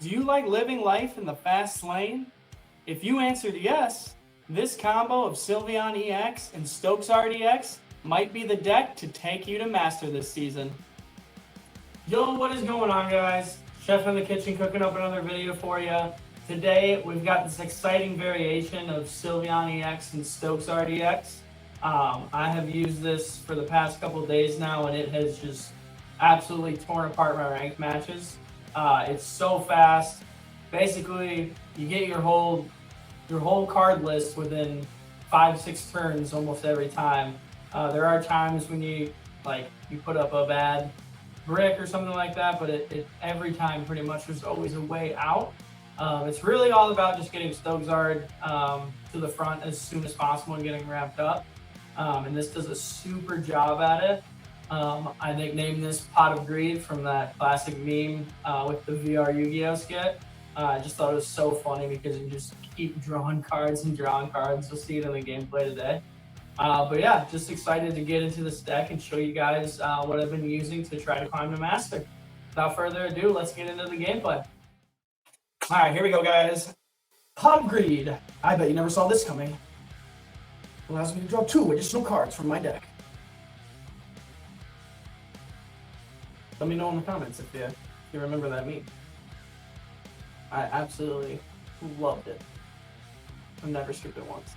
Do you like living life in the fast lane? If you answered yes, this combo of Sylveon EX and Stoke Zard EX might be the deck to take you to Master this season. Yo, what is going on, guys? Chef in the kitchen cooking up another video for you. Today, we've got this exciting variation of Sylveon EX and Stoke Zard EX. I have used this for the past couple days now, and it has just absolutely torn apart my ranked matches. It's so fast. Basically, you get your whole card list within 5-6 turns almost every time. There are times when you put up a bad brick or something like that, but it every time pretty much there's always a way out. It's really all about just getting Stoke Zard to the front as soon as possible and getting wrapped up. And this does a super job at it. I nicknamed this Pot of Greed from that classic meme with the VR Yu-Gi-Oh skit. I just thought it was so funny because you just keep drawing cards and drawing cards. You'll see it in the gameplay today. But yeah, just excited to get into this deck and show you guys what I've been using to try to climb to Master. Without further ado, let's get into the gameplay. All right, here we go, guys. Pot of Greed. I bet you never saw this coming. Allows me to draw 2 additional cards from my deck. Let me know in the comments if you remember that meme. I absolutely loved it. I've never skipped it once.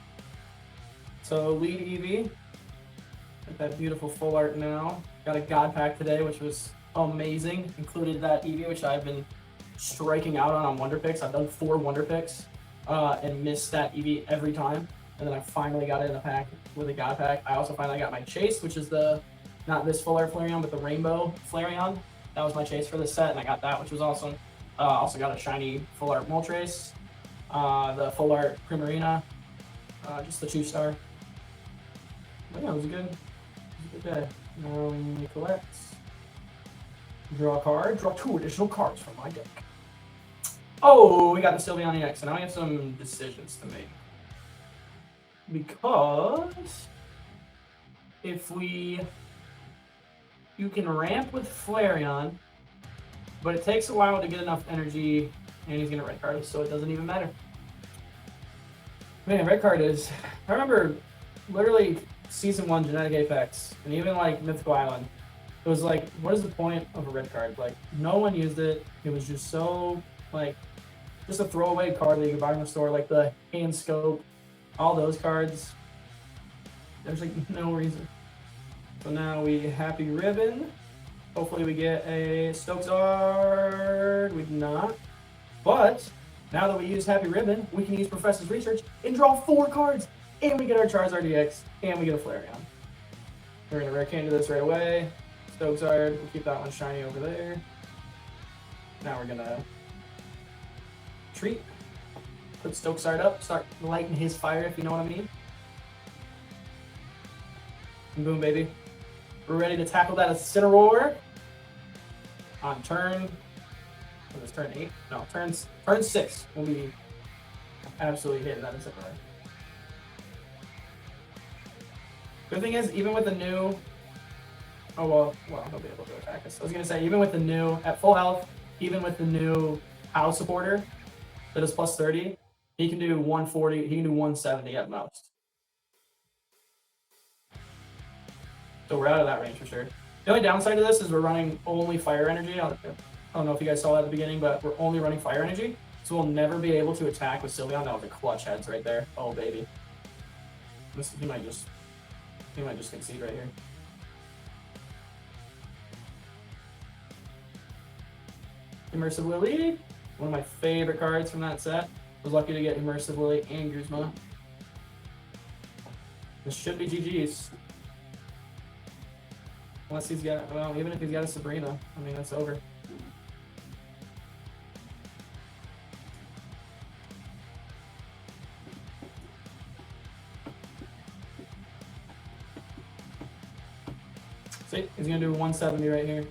So lead Eevee. Got that beautiful full art now. Got a God Pack today, which was amazing. Included that Eevee, which I've been striking out on Wonder Picks. I've done 4 Wonder Picks and missed that Eevee every time. And then I finally got it in a pack with a God Pack. I also finally got my Chase, which is not this full art FLAREON, but the Rainbow FLAREON. That was my Chase for this set, and I got that, which was awesome. Also got a shiny full art Moltres, the full art Primarina, just the 2-star. But yeah, it was a good day. Now we collect, draw a card, draw 2 additional cards from my deck. Oh, we got the Sylveon EX, and now we have some decisions to make. Because if you can ramp with FLAREON, but it takes a while to get enough energy, and he's gonna red card us, so it doesn't even matter. Man, red card is. I remember literally Season 1 Genetic Apex, and even like Mythical Island. It was like, what is the point of a red card? Like, no one used it. It was just so, like, just a throwaway card that you could buy from the store, like the Hand Scope, all those cards. There's like no reason. So now we Happy Ribbon. Hopefully we get a Stoke Zard. We do not. But now that we use Happy Ribbon, we can use Professor's Research and draw 4 cards. And we get our Charizard EX, and we get a FLAREON. We're going to rare candy this right away. Stoke Zard, we'll keep that one shiny over there. Now we're going to treat. Put Stoke Zard up, start lighting his fire, if you know what I mean. And boom, baby. We're ready to tackle that Incineroar on turn. What is turn 8? No, turn 6. We'll be absolutely hitting that Incineroar. Good thing is, even with the new. Oh well, he'll be able to attack us. I was gonna say, even with the new at full health, even with the new house supporter that is plus 30, he can do 140. He can do 170 at most. So we're out of that range for sure. The only downside to this is we're running only fire energy. I don't know if you guys saw that at the beginning, but we're only running fire energy. So we'll never be able to attack with Sylveon. That was a clutch heads right there. Oh, baby. He might just concede right here. Immersive Lily. One of my favorite cards from that set. Was lucky to get Immersive Lily and Guzma. This should be GG's. Unless he's got, well, even if he's got a Sabrina, I mean, that's over. See, he's gonna do 170 right here.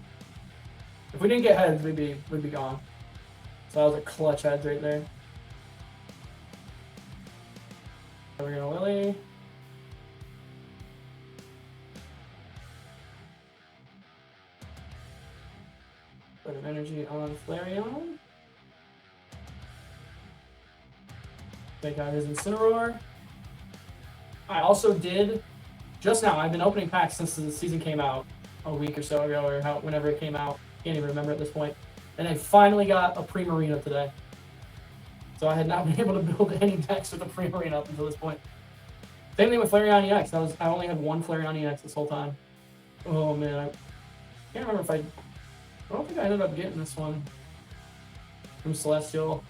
If we didn't get heads, we'd be gone. So that was a clutch heads right there. So we're gonna Lily. Put an energy on FLAREON. Take out his Incineroar. I also did, just now, I've been opening packs since the season came out a week or so ago, or whenever it came out. Can't even remember at this point. And I finally got a Primarina today. So I had not been able to build any decks with a Primarina up until this point. Same thing with FLAREON EX. I only had one FLAREON EX this whole time. Oh man, I can't remember if I don't think I ended up getting this one from Celestial.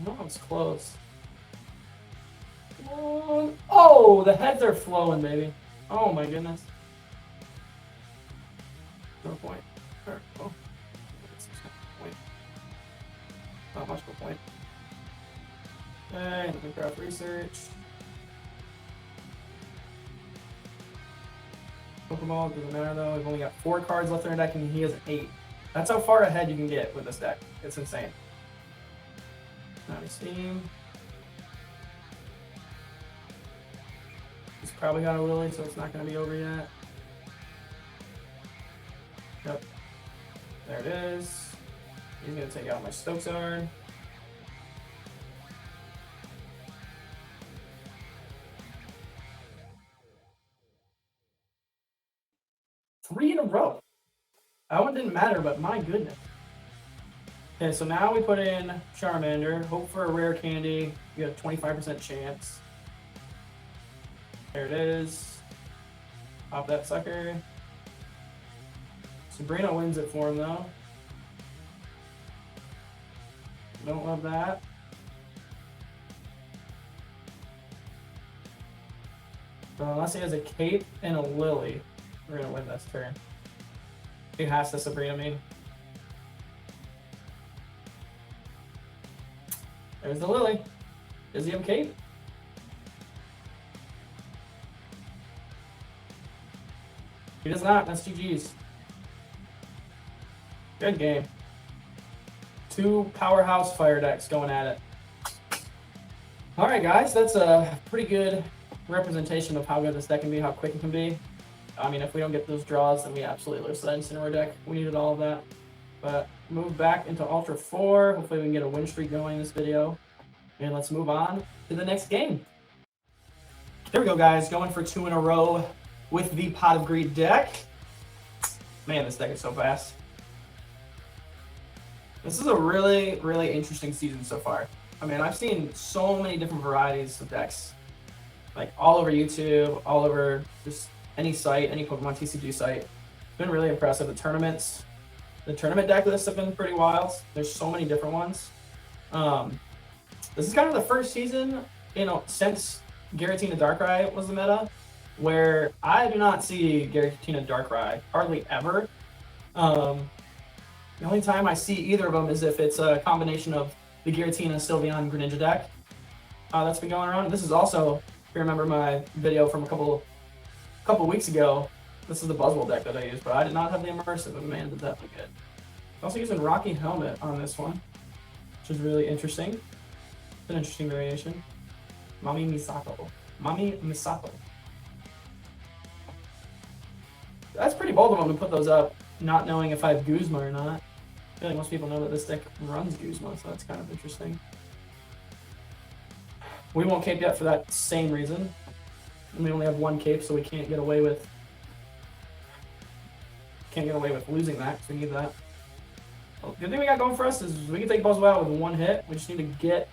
No, it's close. Oh, the heads are flowing, baby. Oh my goodness. No point. Oh. Not much of a point. Okay, let me craft research. Pokeball doesn't matter though. I've only got 4 cards left in our deck, and he has 8. That's how far ahead you can get with this deck. It's insane. Not a steam. He's probably got a Willy, so it's not going to be over yet. Yep. There it is. He's going to take out my Stoke Zard. Three in a row. That one didn't matter, but my goodness. Okay, so now we put in Charmander. Hope for a rare candy. You got a 25% chance. There it is. Pop that sucker. Sabrina wins it for him, though. Don't love that. So unless he has a Cape and a Lily, we're going to win this turn. He has to Sabrina me. There's the Lily. Does he have a Cape? He does not. That's GG's. Good game. 2 powerhouse fire decks going at it. Alright guys, that's a pretty good representation of how good this deck can be, how quick it can be. I mean, if we don't get those draws, then we absolutely lose that Incineroar deck. We needed all of that. But move back into Ultra 4. Hopefully we can get a win streak going in this video. And let's move on to the next game. Here we go, guys. Going for 2 in a row with the Pot of Greed deck. Man, this deck is so fast. This is a really, really interesting season so far. I mean, I've seen so many different varieties of decks. Like, all over YouTube, all over just any site, any Pokemon TCG site. It's been really impressive. The tournament deck lists have been pretty wild. There's so many different ones. This is kind of the first season, since Giratina Darkrai was the meta, where I do not see Giratina Darkrai hardly ever. The only time I see either of them is if it's a combination of the Giratina, Sylveon, Greninja deck that's been going around. This is also, if you remember my video from a couple weeks ago, this is the Buzzwole deck that I used, but I did not have the immersive, and man, did that look good. Also using Rocky Helmet on this one, which is really interesting. It's an interesting variation. Mami Misato. That's pretty bold of them to put those up, not knowing if I have Guzma or not. I feel like most people know that this deck runs Guzma, so that's kind of interesting. We won't cape yet for that same reason. And we only have 1 cape, so we can't get away with losing that, because we need that. Well, the good thing we got going for us is we can take Buzzwole out with 1 hit. We just need to get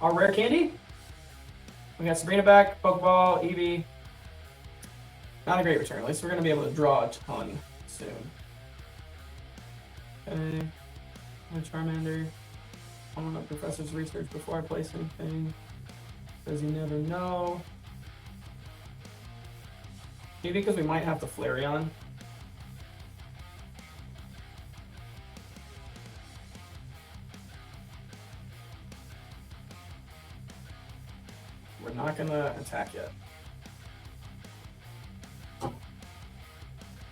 our rare candy. We got Sabrina back, Pokeball, Eevee. Not a great return. At least we're going to be able to draw a ton soon. Okay. Charmander. I want to Professor's Research before I place anything, because you never know. Maybe because we might have to FLAREON. We're not going to attack yet.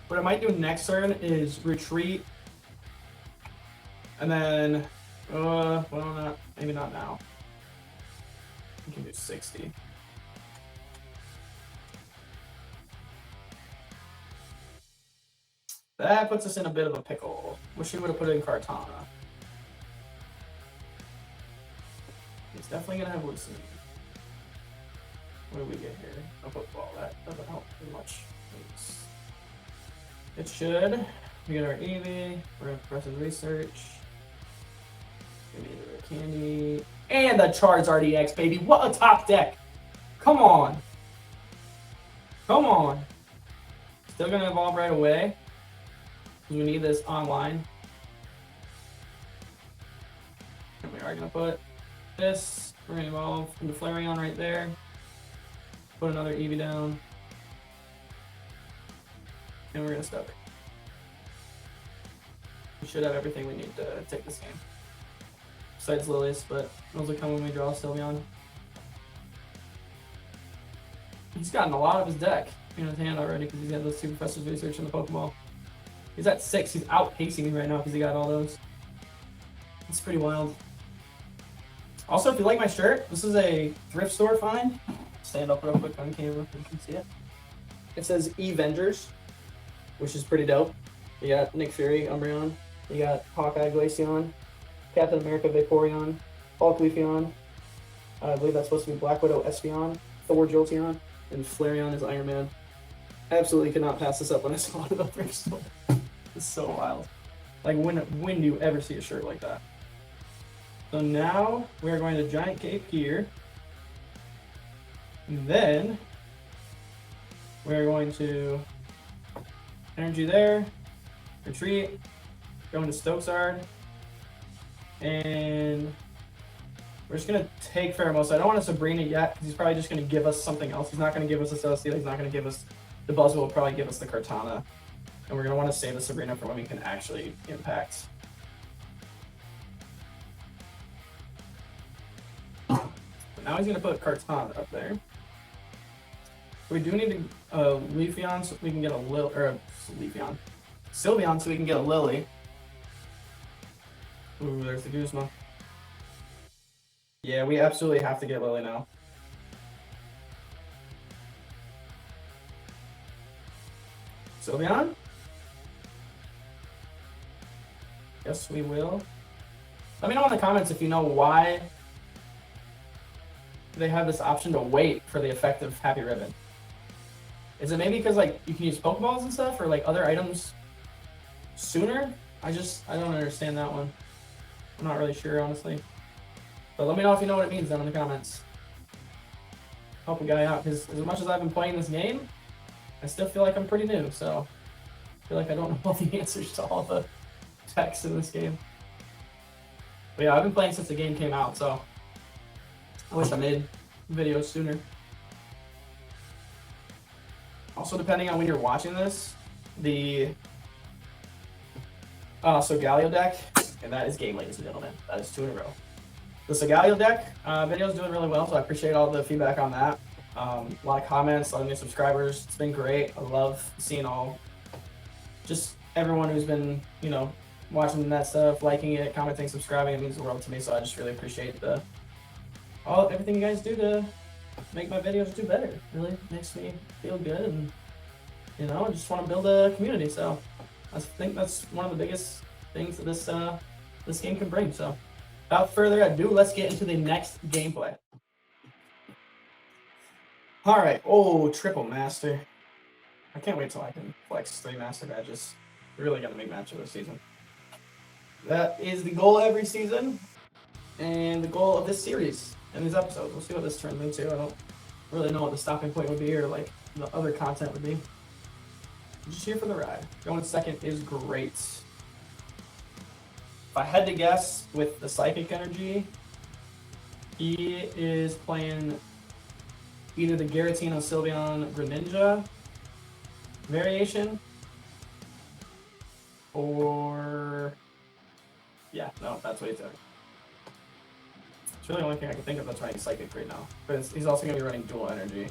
What I might do next turn is retreat. And then, well, maybe not now. We can do 60. That puts us in a bit of a pickle. Wish we would have put it in Kartana. It's definitely gonna have loosening. What do we get here? A football. That doesn't help too much. It should. We get our Eevee. We're gonna press his research. Give me the candy. And the Charizard EX, baby. What a top deck! Come on. Come on. Still gonna evolve right away. We need this online. And we are gonna put this. We're gonna evolve into FLAREON right there. Put another Eevee down. And we're gonna Stoke. We should have everything we need to take this game. Besides Lilius, but those will come when we draw Sylveon. He's gotten a lot of his deck in his hand already because he's got those two Professor's Research in the Pokeball. He's at 6. He's outpacing me right now because he got all those. It's pretty wild. Also, if you like my shirt, this is a thrift store find. Stand up real quick on camera so you can see it. It says E-Vengers, which is pretty dope. You got Nick Fury, Umbreon. You got Hawkeye, Glaceon. Captain America, Vaporeon. Hulk, Leafeon. I believe that's supposed to be Black Widow, Espeon. Thor, Jolteon. And FLAREON is Iron Man. Absolutely could not pass this up when I saw it at the thrift store. It's so wild. Like, when do you ever see a shirt like that? So now we're going to Giant Cape here. And then we're going to Energy there, Retreat, going to Stoke Zard, and we're just going to take Pheromosa. I don't want a Sabrina yet because he's probably just going to give us something else. He's not going to give us a Celesteela, he's not going to give us the Buzzwole, will probably give us the Kartana. And we're going to want to save the Sabrina for when we can actually impact. But now he's going to put Kartana up there. We do need a Leafeon so we can get a Leafeon. Sylveon so we can get a Lily. Ooh, there's the Guzma. Yeah, we absolutely have to get Lily now. Sylveon? Yes, we will. Let me know in the comments if you know why they have this option to wait for the effective Happy Ribbon. Is it maybe because like you can use Pokeballs and stuff or like other items sooner? I don't understand that one. I'm not really sure, honestly. But let me know if you know what it means down in the comments. Help a guy out, because as much as I've been playing this game, I still feel like I'm pretty new, so I feel like I don't know all the answers to all the text in this game. But yeah, I've been playing since the game came out, so I wish I made videos sooner. Also, depending on when you're watching this, the Solgaleo deck, and that is game, ladies and gentlemen. That is 2 in a row. The Solgaleo deck video is doing really well, so I appreciate all the feedback on that. A lot of comments, a lot of new subscribers. It's been great. I love seeing just everyone who's been, watching that stuff, liking it, commenting, subscribing. It means the world to me, so I just really appreciate everything you guys do to make my videos do better. It really makes me feel good, and I just want to build a community. So I think that's one of the biggest things that this game can bring. So without further ado, let's get into the next gameplay. All right. Oh, triple master. I can't wait till I can flex 3 master badges. We're really gonna make match of this season. That is the goal every season, and the goal of this series and these episodes. We'll see what this turns into. I don't really know what the stopping point would be or like the other content would be. I'm just here for the ride. Going second is great. If I had to guess with the Psychic Energy, he is playing either the Giratina Sylveon Greninja variation, or no, that's what he took. It's really the only thing I can think of that's running Psychic right now. But he's also going to be running Dual Energy.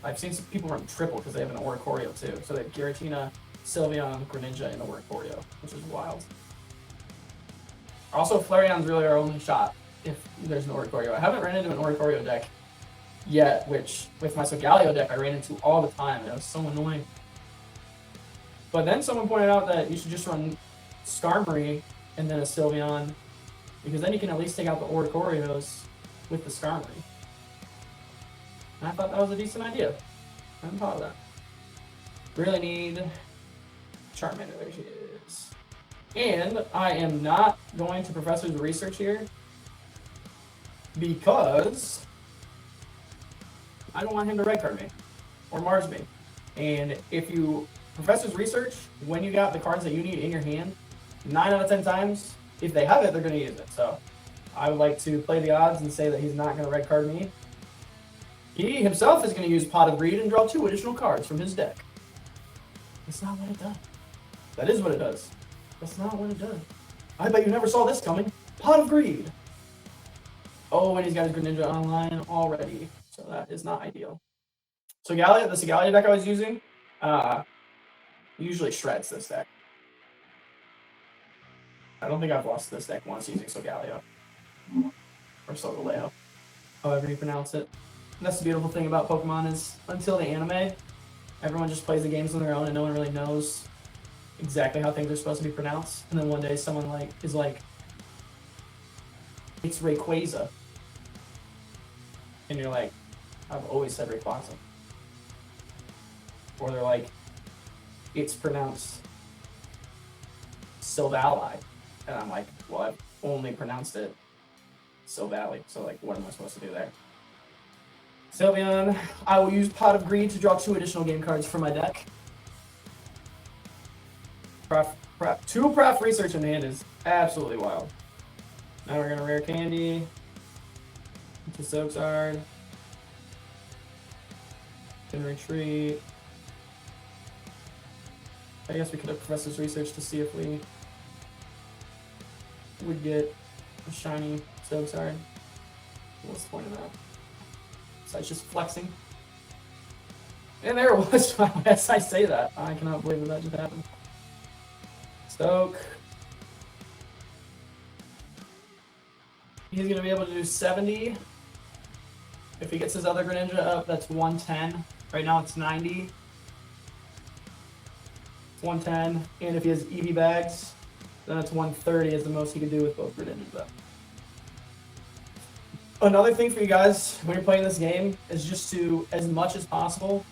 I've seen some people run triple because they have an Oricorio too. So they have Giratina, Sylveon, Greninja, and Oricorio, which is wild. Also, FLAREON's really our only shot if there's an Oricorio. I haven't ran into an Oricorio deck yet, which with my Solgaleo deck I ran into all the time. It was so annoying. But then someone pointed out that you should just run Skarmory and then a Sylveon because then you can at least take out the Oricorios with the Skarmory. And I thought that was a decent idea. I'm proud of that. Really need Charmander. There she is. And I am not going to Professor's Research here because I don't want him to red card me or Mars me. And if you Professor's Research, when you got the cards that you need in your hand, 9 out of 10 times, if they have it, they're going to use it. So I would like to play the odds and say that he's not going to red card me. He himself is going to use Pot of Greed and draw 2 additional cards from his deck. That's not what it does. That is what it does. That's not what it does. I bet you never saw this coming. Pot of Greed. Oh, and he's got his Greninja online already. So that is not ideal. So Gallia, the Segalia deck I was using, usually shreds this deck. I don't think I've lost this deck once using Solgaleo. Or Solgaleo. However you pronounce it. And that's the beautiful thing about Pokemon is, until the anime, everyone just plays the games on their own and no one really knows exactly how things are supposed to be pronounced. And then one day someone is like, it's Rayquaza. And you're like, I've always said Rayquaza. Or they're like, it's pronounced Silvally. And I'm like, well, I've only pronounced it Silvally. So like, what am I supposed to do there? Sylveon, I will use Pot of Greed to draw 2 additional game cards from my deck. 2 Prof Research in hand is absolutely wild. Now we're gonna Rare Candy into Stoke Zard. Can retreat. I guess we could have Professor's Research to see if we would get a shiny Stoke Zard. What's the point of that? Besides just flexing. And there it was. As I say that, I cannot believe that just happened. Stoke. He's going to be able to do 70. If he gets his other Greninja up, that's 110. Right now it's 90. It's 110. And if he has EV bags, then it's 130 is the most he can do with both Greninjas up. Another thing for you guys when you're playing this game is just to, as much as possible,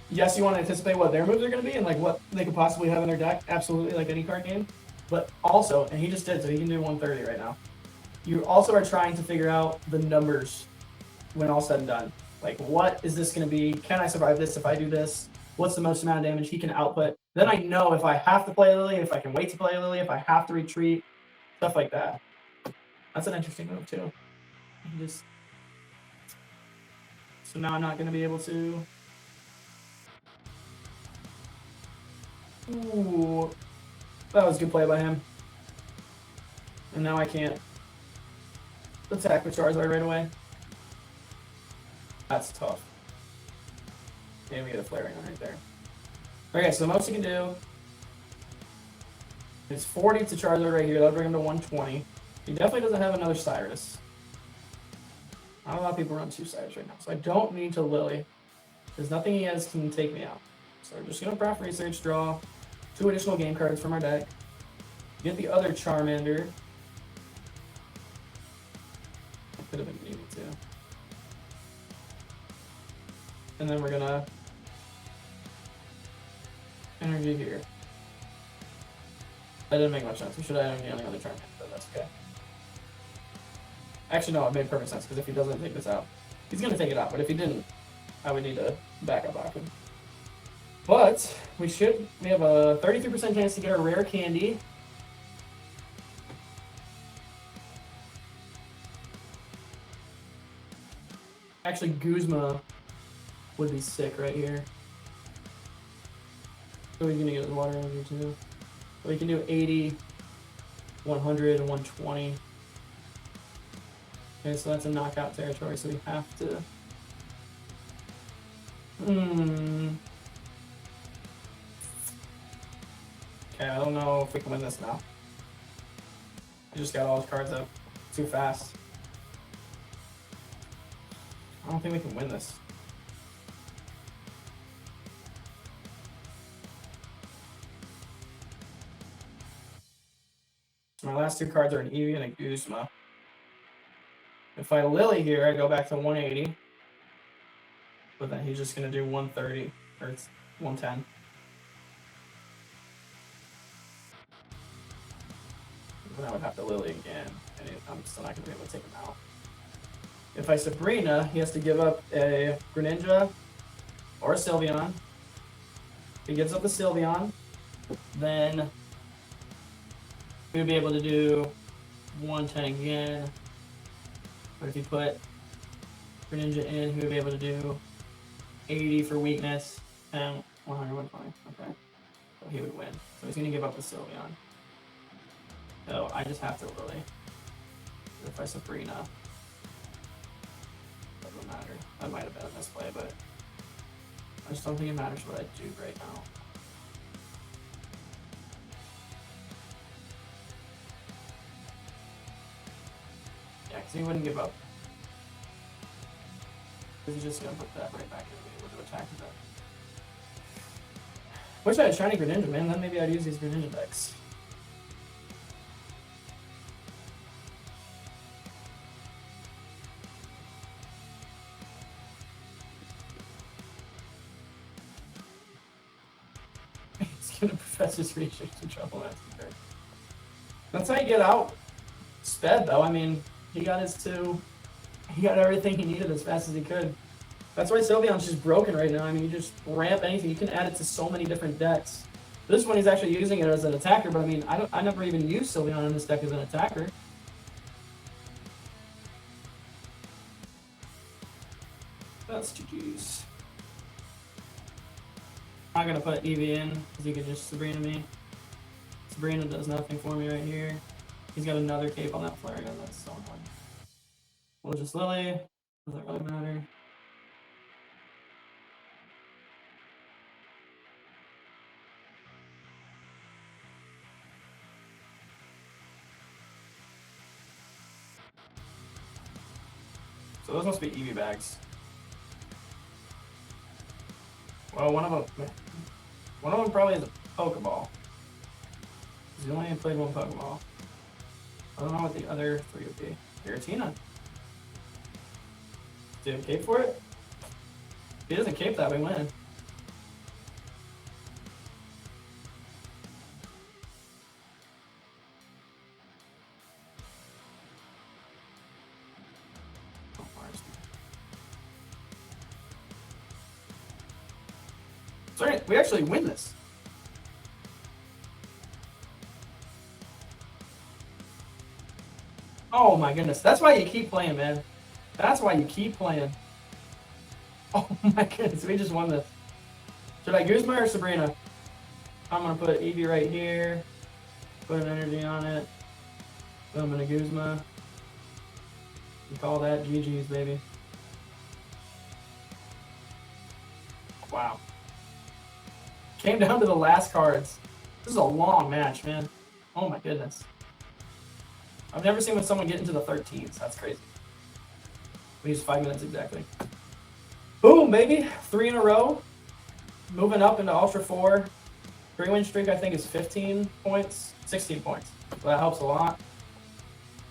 yes, you want to anticipate what their moves are going to be and like what they could possibly have in their deck, absolutely, like any card game. But also, and he just did, so he can do 130 right now. You also are trying to figure out the numbers when all said and done. Like, what is this going to be? Can I survive this if I do this? What's the most amount of damage he can output? Then I know if I have to play Lily, if I can wait to play Lily, if I have to retreat, stuff like that. That's an interesting move too. So now I'm not going to be able to. Ooh, that was a good play by him. And now I can't attack with Charizard right away. That's tough. And we get a FLAREON right there. Okay, so the most he can do is 40 to Charizard right here. That'll bring him to 120. He definitely doesn't have another Cyrus. Not a lot of people run 2 Cyrus right now, so I don't need to Lily. There's nothing he has can take me out. So we're just going to Prof Research, draw 2 additional game cards from our deck. Get the other Charmander. I could have been needed to. And then we're going to energy here. That didn't make much sense. We should have energy on the other Charmander, but that's okay. Actually, no, it made perfect sense, because if he doesn't take this out, he's going to take it out, but if he didn't, I would need to backup option. But we have a 33% chance to get a Rare Candy. Actually, Guzma would be sick right here. So he's going to get his water energy too. So we can do 80, 100, and 120. Okay, so that's a knockout territory, so we have to. Okay, I don't know if we can win this now. I just got all his cards up too fast. I don't think we can win this. So my last two cards are an Eevee and a Guzma. If I Lily here, I go back to 180. But then he's just going to do 130, or it's 110. Then I would have to Lily again, and I'm still not going to be able to take him out. If I Sabrina, he has to give up a Greninja or a Sylveon. If he gives up a Sylveon, then we would be able to do 110 again. But if you put Greninja in, he would be able to do 80 for weakness and 100, 120. Okay. So he would win. So he's going to give up the Sylveon. So I just have to Lily. If I Sabrina, doesn't matter. That might have been a misplay, but I just don't think it matters what I do right now. Yeah, because he wouldn't give up. He's just going to put that right back in and be able to attack with that. Wish I had shiny Greninja, man. Then maybe I'd use these Greninja decks. He's going to Professor's Research to Trouble Master. That's how you get out sped, though. I mean, he got his two. He got everything he needed as fast as he could. That's why Sylveon's just broken right now. I mean, you just ramp anything. You can add it to so many different decks. This one, he's actually using it as an attacker, but I mean, I never even used Sylveon in this deck as an attacker. That's GG's. I'm not going to put Eevee in, because he could just Sabrina me. Sabrina does nothing for me right here. He's got another cape on that FLAREON. That's so annoying. We'll just Lily. Doesn't really matter. So those must be Eevee bags. Well, one of them probably is a Pokeball. He only played one Pokeball. I don't know what the other three would be. Giratina. Do you have a cape for it? If he doesn't cape that, we win. Sorry, we actually win this. Oh my goodness. That's why you keep playing, man. That's why you keep playing. Oh my goodness, we just won this. Should I Guzma or Sabrina? I'm going to put Eevee right here. Put an energy on it. Boom, and a Guzma. You call that GG's, baby. Wow. Came down to the last cards. This is a long match, man. Oh my goodness. I've never seen when someone get into the 13s. That's crazy. We used 5 minutes exactly. Boom, baby. 3 in a row. Moving up into Ultra 4. 3-win streak, I think, is 15 points. 16 points. So that helps a lot.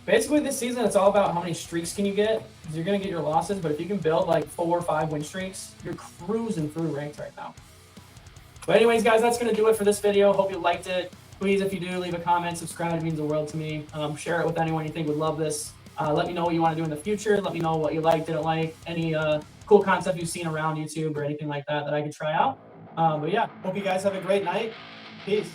Basically, this season, it's all about how many streaks can you get. Because you're going to get your losses. But if you can build like 4 or 5 win streaks, you're cruising through ranked right now. But anyways, guys, that's going to do it for this video. Hope you liked it. Please, if you do, leave a comment, subscribe. It means the world to me. Share it with anyone you think would love this. Let me know what you want to do in the future. Let me know what you like, didn't like, any cool concept you've seen around YouTube or anything like that that I could try out. But yeah, hope you guys have a great night. Peace.